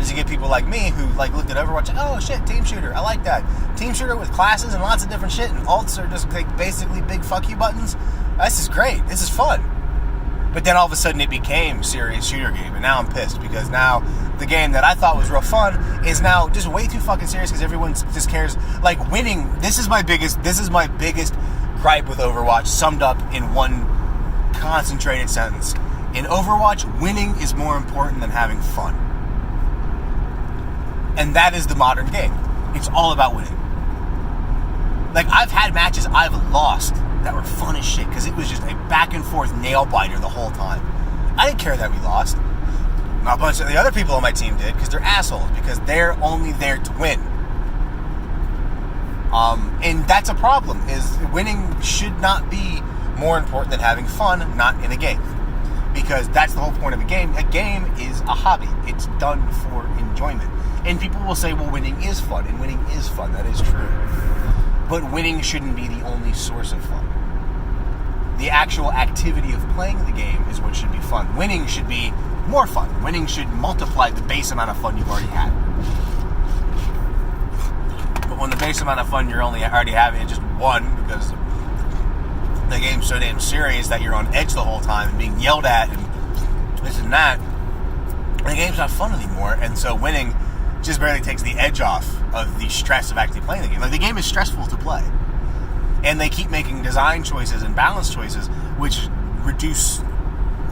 is you get people like me who like looked at Overwatch and, oh shit, team shooter, I like that. Team shooter with classes and lots of different shit, and alts are just like basically big fuck you buttons. This is great. This is fun. But then all of a sudden it became a serious shooter game, and now I'm pissed because now the game that I thought was real fun is now just way too fucking serious because everyone just cares. Like winning, this is my biggest gripe with Overwatch, summed up in one concentrated sentence. In Overwatch, winning is more important than having fun. And that is the modern game. It's all about winning. Like, I've had matches I've lost that were fun as shit because it was just a back and forth nail biter the whole time. I didn't care that we lost. A bunch of the other people on my team did because they're assholes, because they're only there to win. And that's a problem, is winning should not be more important than having fun, not in a game. Because that's the whole point of a game. A game is a hobby. It's done for enjoyment. And people will say, well, winning is fun, and winning is fun. That is true. But winning shouldn't be the only source of fun. The actual activity of playing the game is what should be fun. Winning should be more fun. Winning should multiply the base amount of fun you've already had. But when the base amount of fun you're already having is just one, because the game's so damn serious that you're on edge the whole time and being yelled at and this and that, the game's not fun anymore. And so winning just barely takes the edge off of the stress of actually playing the game. Like, the game is stressful to play. And they keep making design choices and balance choices which reduce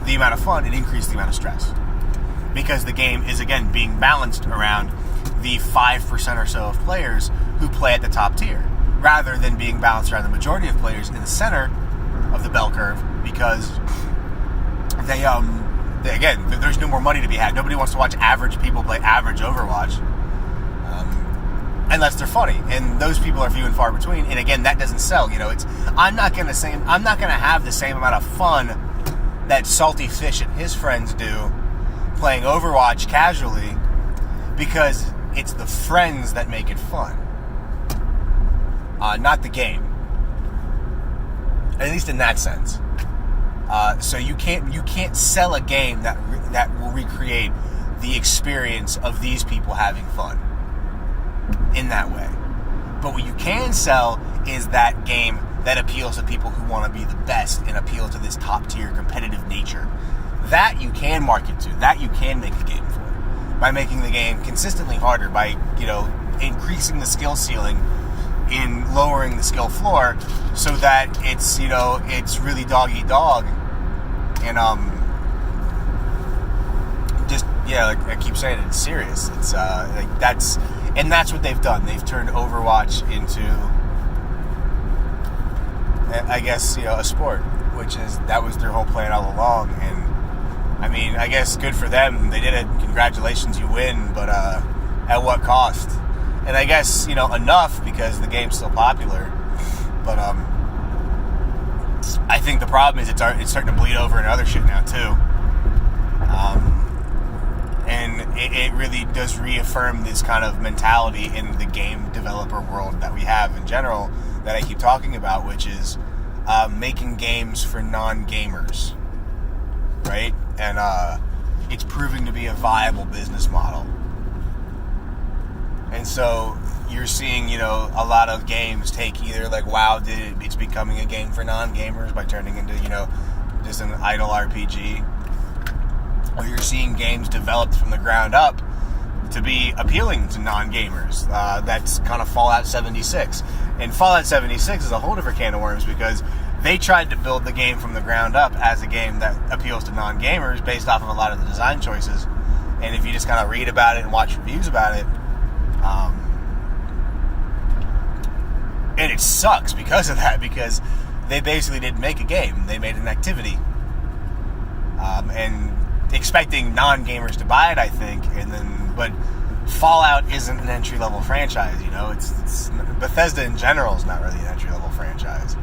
the amount of fun and increase the amount of stress. Because the game is, again, being balanced around the 5% or so of players who play at the top tier, rather than being balanced around the majority of players in the center of the bell curve, because they again, there's no more money to be had. Nobody wants to watch average people play average Overwatch, unless they're funny, and those people are few and far between. And again, that doesn't sell. You know, I'm not gonna have the same amount of fun that Salty Fish and his friends do playing Overwatch casually, because it's the friends that make it fun, not the game. At least in that sense. So you can't sell a game that will recreate the experience of these people having fun in that way. But what you can sell is that game that appeals to people who want to be the best and appeal to this top tier competitive nature. That you can market to. That you can make a game for, by making the game consistently harder, by, you know, increasing the skill ceiling in lowering the skill floor, so that it's, you know, it's really dog eat dog. And just, yeah, like I keep saying, it's serious. It's like that's what they've done. They've turned Overwatch into, I guess, you know, a sport, that was their whole plan all along. And I mean, I guess good for them. They did it. Congratulations, you win. But at what cost? And I guess, you know, enough, because the game's still popular. But I think the problem is it's starting to bleed over in other shit now too. And it really does reaffirm this kind of mentality in the game developer world that we have in general, that I keep talking about, which is making games for non-gamers, right? And it's proving to be a viable business model. And so you're seeing, you know, a lot of games take either, like WoW did, it's becoming a game for non-gamers by turning into, you know, just an idle RPG. Or you're seeing games developed from the ground up to be appealing to non-gamers. That's kind of Fallout 76. And Fallout 76 is a whole different can of worms, because they tried to build the game from the ground up as a game that appeals to non-gamers based off of a lot of the design choices. And if you just kind of read about it and watch reviews about it, and it sucks because of that, because they basically didn't make a game. They made an activity. And expecting non-gamers to buy it, I think, but Fallout isn't an entry-level franchise, you know. It's Bethesda in general is not really an entry-level franchise,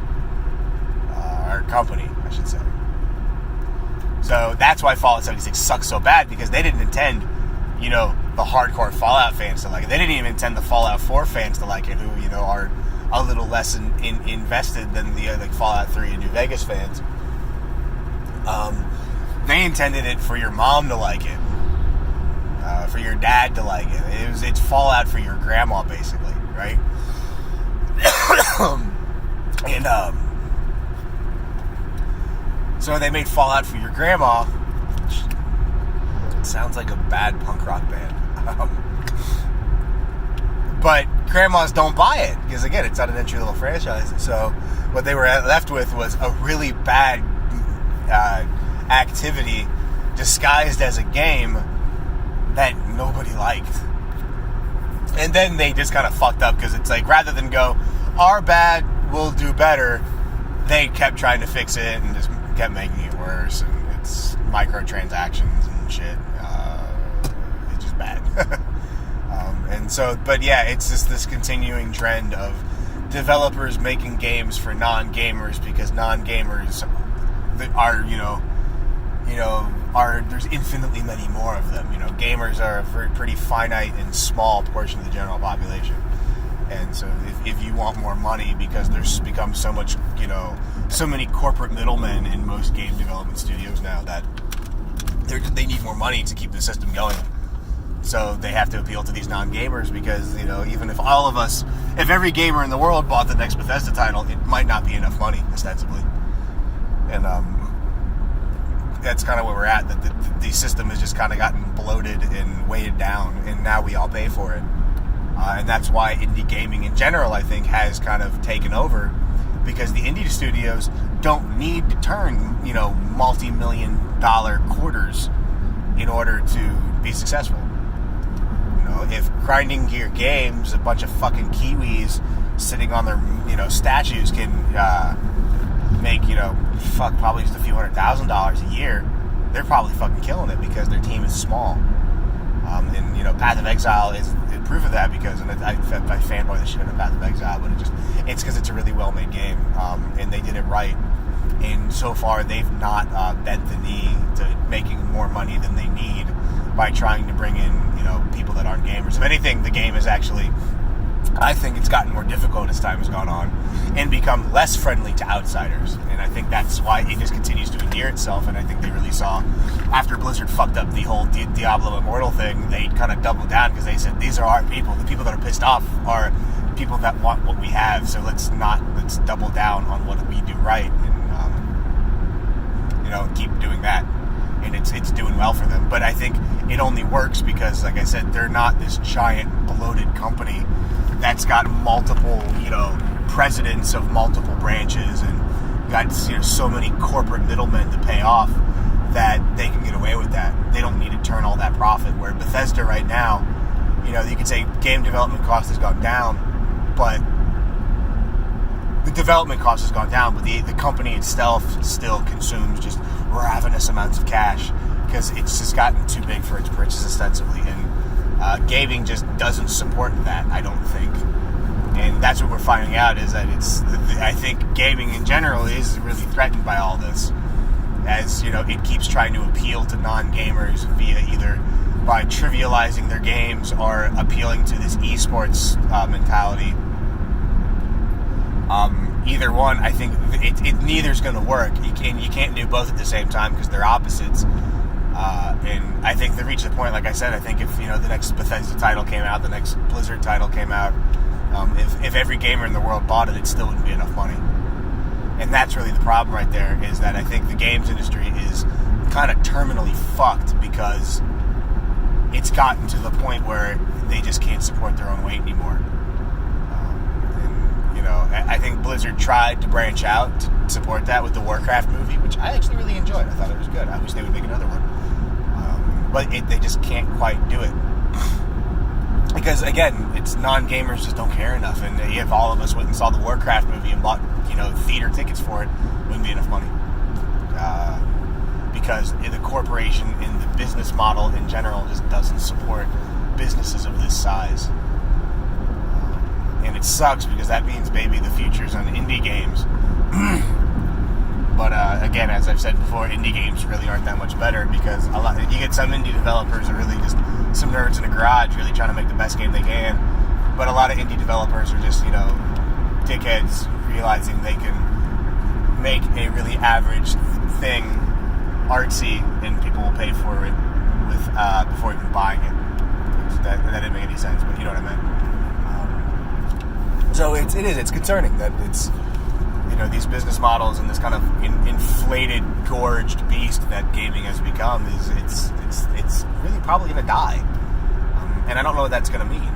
or company, I should say. So that's why Fallout 76 sucks so bad, because they didn't intend, you know, the hardcore Fallout fans to like it. They didn't even intend the Fallout 4 fans to like it, who, you know, are a little less invested than the like Fallout 3 and New Vegas fans. They intended it for your mom to like it. for your dad to like it. It's Fallout for your grandma, basically, right? And so they made Fallout for your grandma. It sounds like a bad punk rock band. But grandmas don't buy it because, again, it's not an entry-level franchise. So what they were left with was a really bad activity disguised as a game that nobody liked. And then they just kind of fucked up because it's like, rather than go, our bad, we'll do better, they kept trying to fix it and just kept making it worse. And it's microtransactions and shit. It's just bad. And so, but yeah, it's just this continuing trend of developers making games for non-gamers because non-gamers are, there's infinitely many more of them. Gamers are a pretty finite and small portion of the general population. And so if you want more money, because there's become so much, so many corporate middlemen in most game development studios now that they need more money to keep the system going. So they have to appeal to these non-gamers because, even if if every gamer in the world bought the next Bethesda title, it might not be enough money, ostensibly. And that's kind of where we're at, that the system has just kind of gotten bloated and weighted down, and now we all pay for it. And that's why indie gaming in general, I think, has kind of taken over, because the indie studios don't need to turn, multi-million dollar quarters in order to be successful. If Grinding Gear Games, a bunch of fucking Kiwis sitting on their, statues can make, probably just a few $100,000 a year, they're probably fucking killing it because their team is small. And Path of Exile is proof of that, because, and I fanboy the shit out of Path of Exile, but it's because it's a really well-made game, and they did it right. And so far, they've not bent the knee to making more money than they need by trying to bring in, people that aren't gamers. If anything, the game is actually, I think it's gotten more difficult as time has gone on and become less friendly to outsiders. And I think that's why it just continues to endear itself. And I think they really saw, after Blizzard fucked up the whole Diablo Immortal thing, they kind of doubled down, because they said, these are our people. The people that are pissed off are people that want what we have. So let's double down on what we do right, and keep doing that. And it's doing well for them. But I think it only works because, like I said, they're not this giant bloated company that's got multiple, presidents of multiple branches and got, so many corporate middlemen to pay off that they can get away with that. They don't need to turn all that profit. Where Bethesda right now, you could say game development cost has gone down, but the development cost has gone down, but the company itself still consumes just ravenous amounts of cash because it's just gotten too big for its britches, ostensibly. And gaming just doesn't support that, I don't think. And that's what we're finding out, is that I think gaming in general is really threatened by all this, as it keeps trying to appeal to non-gamers via either by trivializing their games or appealing to this esports mentality. Either one, I think neither's going to work. You can't do both at the same time because they're opposites. And I think they reached the point, like I said, I think if the next Bethesda title came out, the next Blizzard title came out, if every gamer in the world bought it still wouldn't be enough money. And that's really the problem right there, is that I think the games industry is kind of terminally fucked because it's gotten to the point where they just can't support their own weight anymore. I think Blizzard tried to branch out to support that with the Warcraft movie, which I actually really enjoyed. I thought it was good. I wish they would make another one. But they just can't quite do it. Because, again, it's non-gamers just don't care enough. And if all of us went and saw the Warcraft movie and bought, theater tickets for it, wouldn't be enough money. Because the corporation and the business model in general just doesn't support businesses of this size. And it sucks because that means maybe the future's on indie games. But again, as I've said before, indie games really aren't that much better, because you get some indie developers who are really just some nerds in a garage really trying to make the best game they can. But a lot of indie developers are just, dickheads realizing they can make a really average thing artsy and people will pay for it with before even buying it. That didn't make any sense, but you know what I meant. So it's concerning that it's, you know, these business models and this kind of inflated, gorged beast that gaming has become it's really probably going to die, and I don't know what that's going to mean.